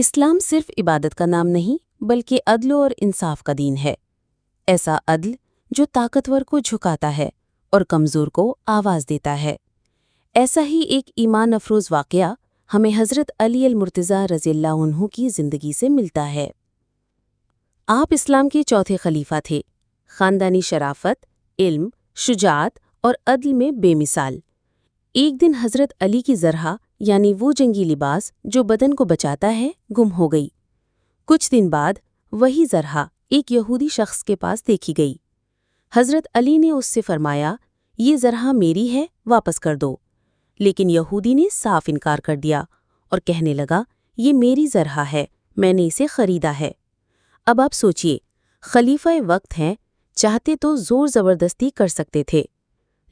اسلام صرف عبادت کا نام نہیں بلکہ عدل اور انصاف کا دین ہے۔ ایسا عدل جو طاقتور کو جھکاتا ہے اور کمزور کو آواز دیتا ہے۔ ایسا ہی ایک ایمان افروز واقعہ ہمیں حضرت علی المرتضیٰ رضی اللہ عنہ کی زندگی سے ملتا ہے۔ آپ اسلام کے چوتھے خلیفہ تھے، خاندانی شرافت، علم، شجاعت اور عدل میں بے مثال۔ ایک دن حضرت علی کی زرہ یعنی وہ جنگی لباس جو بدن کو بچاتا ہے گم ہو گئی۔ کچھ دن بعد وہی زرہ ایک یہودی شخص کے پاس دیکھی گئی۔ حضرت علی نے اس سے فرمایا، یہ زرہ میری ہے، واپس کر دو۔ لیکن یہودی نے صاف انکار کر دیا اور کہنے لگا، یہ میری زرہ ہے، میں نے اسے خریدا ہے۔ اب آپ سوچئے، خلیفہ وقت ہیں، چاہتے تو زور زبردستی کر سکتے تھے،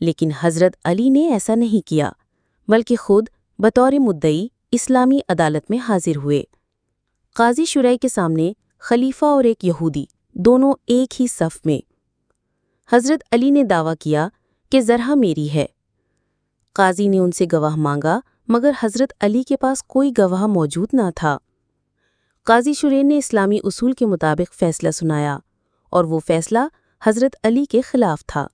لیکن حضرت علی نے ایسا نہیں کیا، بلکہ خود بطور مدعی اسلامی عدالت میں حاضر ہوئے۔ قاضی شرعی کے سامنے خلیفہ اور ایک یہودی دونوں ایک ہی صف میں۔ حضرت علی نے دعویٰ کیا کہ زرہ میری ہے۔ قاضی نے ان سے گواہ مانگا، مگر حضرت علی کے پاس کوئی گواہ موجود نہ تھا۔ قاضی شرعی نے اسلامی اصول کے مطابق فیصلہ سنایا، اور وہ فیصلہ حضرت علی کے خلاف تھا۔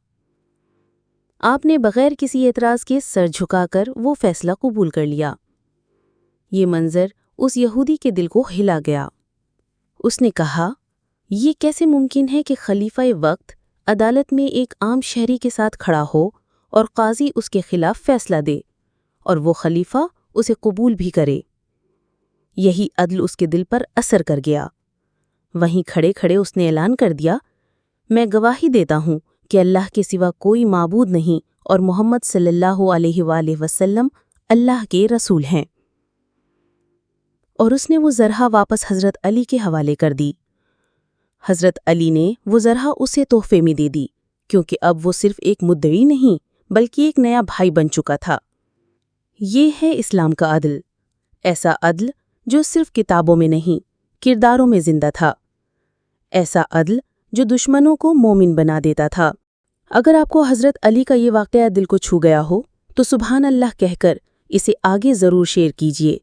آپ نے بغیر کسی اعتراض کے سر جھکا کر وہ فیصلہ قبول کر لیا۔ یہ منظر اس یہودی کے دل کو ہلا گیا۔ اس نے کہا، یہ کیسے ممکن ہے کہ خلیفہ وقت عدالت میں ایک عام شہری کے ساتھ کھڑا ہو اور قاضی اس کے خلاف فیصلہ دے، اور وہ خلیفہ اسے قبول بھی کرے؟ یہی عدل اس کے دل پر اثر کر گیا۔ وہیں کھڑے کھڑے اس نے اعلان کر دیا، میں گواہی دیتا ہوں کہ اللہ کے سوا کوئی معبود نہیں اور محمد صلی اللہ علیہ وآلہ وسلم اللہ کے رسول ہیں۔ اور اس نے وہ زرہ واپس حضرت علی کے حوالے کر دی۔ حضرت علی نے وہ زرہ اسے تحفے میں دے دی، کیونکہ اب وہ صرف ایک مدعی نہیں بلکہ ایک نیا بھائی بن چکا تھا۔ یہ ہے اسلام کا عدل، ایسا عدل جو صرف کتابوں میں نہیں، کرداروں میں زندہ تھا، ایسا عدل جو دشمنوں کو مومن بنا دیتا تھا۔ اگر آپ کو حضرت علی کا یہ واقعہ دل کو چھو گیا ہو تو سبحان اللہ کہہ کر اسے آگے ضرور شیئر کیجیے۔